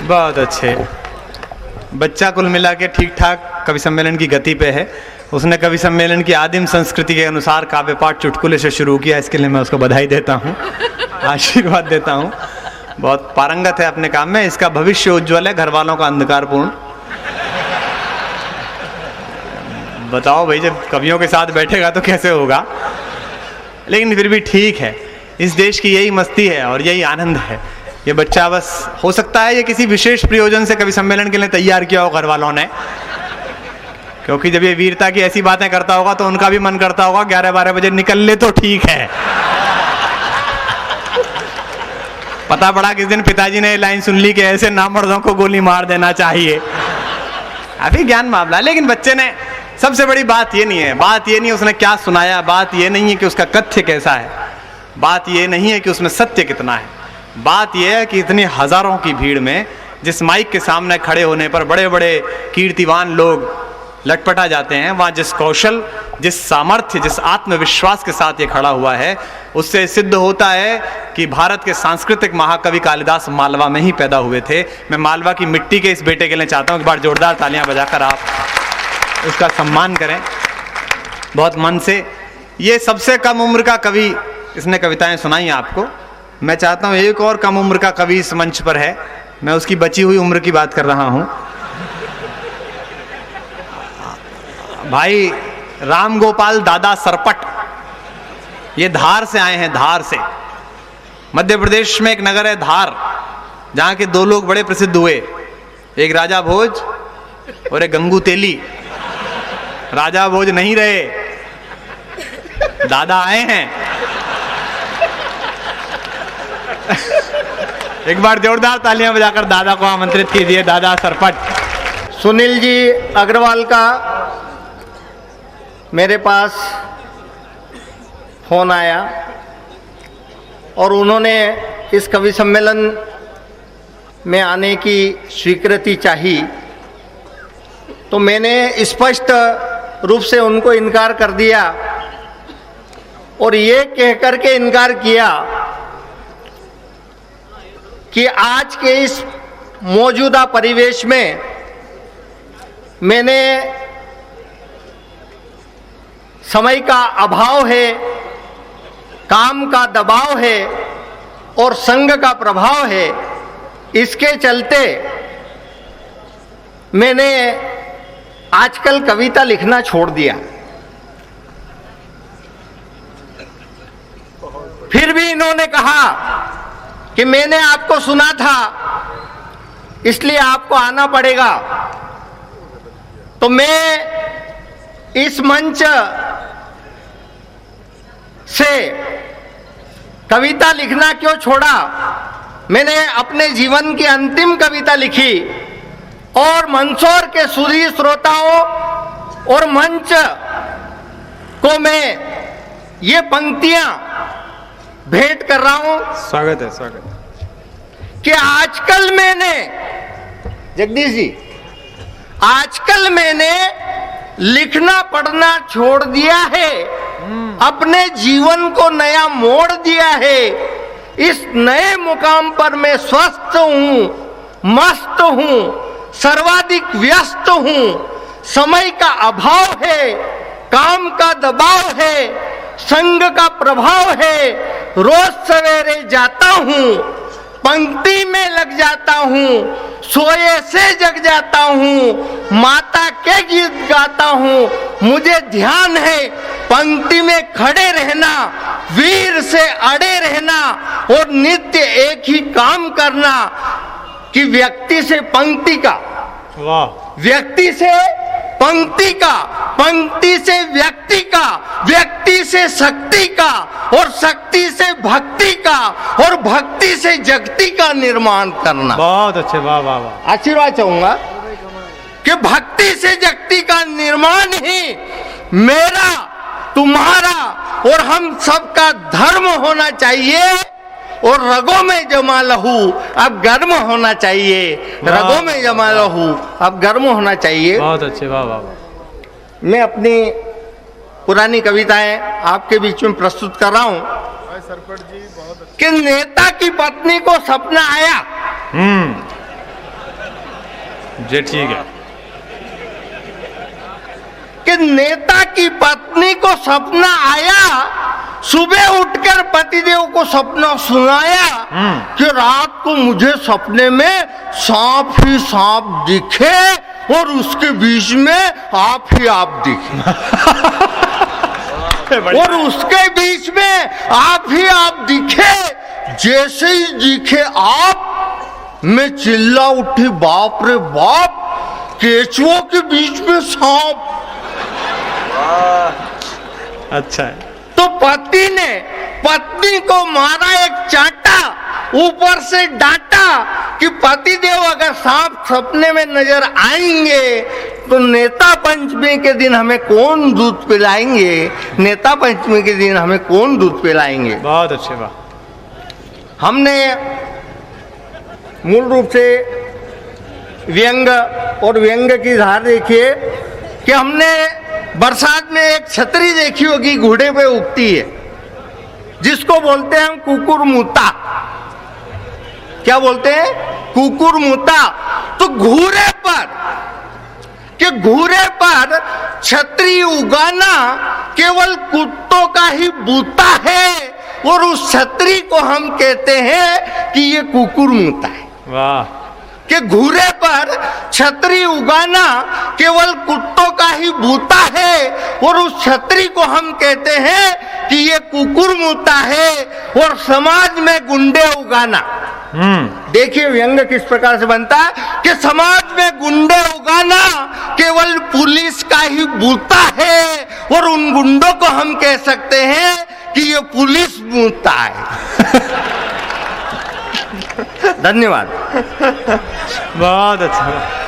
बहुत अच्छे। बच्चा कुल मिला के ठीक ठाक कवि सम्मेलन की गति पे है। उसने कवि सम्मेलन की आदिम संस्कृति के अनुसार काव्य पाठ चुटकुले से शुरू किया, इसके लिए मैं उसको बधाई देता हूँ, आशीर्वाद देता हूँ। बहुत पारंगत है अपने काम में, इसका भविष्य उज्ज्वल है, घर वालों का अंधकारपूर्ण। बताओ भाई, जब कवियों के साथ बैठेगा तो कैसे होगा। लेकिन फिर भी ठीक है, इस देश की यही मस्ती है और यही आनंद है। ये बच्चा बस हो सकता है ये किसी विशेष प्रयोजन से कवि सम्मेलन के लिए तैयार किया हो घर वालों ने, क्योंकि जब ये वीरता की ऐसी बातें करता होगा तो उनका भी मन करता होगा 11-12 बजे निकल ले तो ठीक है। पता पड़ा किस दिन पिताजी ने लाइन सुन ली कि ऐसे नामर्दों को गोली मार देना चाहिए। अभी ज्ञान मामला। लेकिन बच्चे ने, सबसे बड़ी बात ये नहीं है, बात ये नहीं है उसने क्या सुनाया, बात ये नहीं है कि उसका कथ्य कैसा है, बात ये नहीं है कि उसमें सत्य कितना है। बात यह है कि इतनी हजारों की भीड़ में जिस माइक के सामने खड़े होने पर बड़े बड़े कीर्तिवान लोग लटपटा जाते हैं, वहाँ जिस कौशल, जिस सामर्थ्य, जिस आत्मविश्वास के साथ ये खड़ा हुआ है, उससे सिद्ध होता है कि भारत के सांस्कृतिक महाकवि कालिदास मालवा में ही पैदा हुए थे। मैं मालवा की मिट्टी के इस बेटे के लिए चाहता हूँ एक बार जोरदार तालियां बजाकर आप उसका सम्मान करें बहुत मन से। ये सबसे कम उम्र का कवि, इसने कविताएं सुनाई आपको। मैं चाहता हूँ एक और कम उम्र का कवि इस मंच पर है, मैं उसकी बची हुई उम्र की बात कर रहा हूँ। भाई राम गोपाल दादा सरपट, ये धार से आए हैं, धार से। मध्य प्रदेश में एक नगर है धार, जहाँ के दो लोग बड़े प्रसिद्ध हुए, एक राजा भोज और एक गंगू तेली। राजा भोज नहीं रहे, दादा आए हैं। एक बार जोरदार तालियां बजाकर दादा को आमंत्रित कीजिए, दादा सरपट। सुनील जी अग्रवाल का मेरे पास फोन आया और उन्होंने इस कवि सम्मेलन में आने की स्वीकृति चाही, तो मैंने स्पष्ट रूप से उनको इनकार कर दिया और ये कह कर के इनकार किया कि आज के इस मौजूदा परिवेश में मैंने समय का अभाव है, काम का दबाव है और संघ का प्रभाव है, इसके चलते मैंने आजकल कविता लिखना छोड़ दिया। फिर भी इन्होंने कहा कि मैंने आपको सुना था इसलिए आपको आना पड़ेगा। तो मैं इस मंच से कविता लिखना क्यों छोड़ा, मैंने अपने जीवन की अंतिम कविता लिखी और मंदसौर के सुधी श्रोताओं और मंच को मैं ये पंक्तियां भेंट कर रहा हूं। स्वागत है, स्वागत है। कि आजकल मैंने, जगदीश जी, आजकल मैंने लिखना पढ़ना छोड़ दिया है, अपने जीवन को नया मोड़ दिया है। इस नए मुकाम पर मैं स्वस्थ हूं, मस्त हूं, सर्वाधिक व्यस्त हूं। समय का अभाव है, काम का दबाव है, संघ का प्रभाव है। रोज सवेरे जाता हूं, पंक्ति में लग जाता हूं, सोए से जग जाता हूं, माता के गीत गाता हूं। मुझे ध्यान है पंक्ति में खड़े रहना, वीर से अड़े रहना और नित्य एक ही काम करना कि व्यक्ति से पंक्ति का, वाह, व्यक्ति से पंक्ति का, पंक्ति से व्यक्ति का, व्यक्ति से शक्ति का और शक्ति से भक्ति का और भक्ति से जगति का निर्माण करना। बहुत अच्छे, वाह वाह वाह। आशीर्वाद चाहूंगा कि भक्ति से जगति का निर्माण ही मेरा, तुम्हारा और हम सबका धर्म होना चाहिए। और रगों में जमा लहू अब गर्म होना चाहिए, रगों में जमा लहू अब गर्म होना चाहिए। बहुत अच्छे, वाह वाह वाह। मैं अपनी पुरानी कविताएं आपके बीच में प्रस्तुत कर रहा हूं। सरपट जी बहुत अच्छा। कि नेता की पत्नी को सपना आया। जी ठीक है। कि नेता की पत्नी को सपना आया, सुबह उठकर पतिदेव को सपना सुनाया कि रात को मुझे सपने में सांप ही सांप दिखे और उसके बीच में आप ही आप दिखे और उसके बीच में आप ही आप दिखे। जैसे ही दिखे आप, मैं चिल्ला उठी, बाप रे बाप, केचुओं के बीच में सांप। अच्छा है। तो पति ने पत्नी को मारा एक चांटा, ऊपर से डांटा कि पतिदेव अगर सांप सपने में नजर आएंगे तो नेता पंचमी के दिन हमें कौन दूध पिलाएंगे, नेता पंचमी के दिन हमें कौन दूध पिलाएंगे। बहुत अच्छे। वाह। हमने मूल रूप से व्यंग और व्यंग की धार देखिए कि हमने बरसात में एक छतरी देखी होगी, घोड़े पे उगती है, जिसको बोलते हैं हम कुकुर मुता। क्या बोलते हैं? कुकुर मुता। तो घूरे पर छतरी उगाना केवल कुत्तों का ही बूता है और उस छतरी को हम कहते हैं कि ये कुकुर मुता है। वाह। कि घूरे पर छतरी उगाना केवल कुत्तों का ही बूता है और उस छतरी को हम कहते हैं कि ये कुकुर मुता है। और समाज में गुंडे उगाना, देखिए व्यंग किस प्रकार से बनता है कि समाज में गुंडे उगाना केवल पुलिस का ही बूता है और उन गुंडों को हम कह सकते हैं कि ये पुलिस बूता है। धन्यवाद। बहुत अच्छा।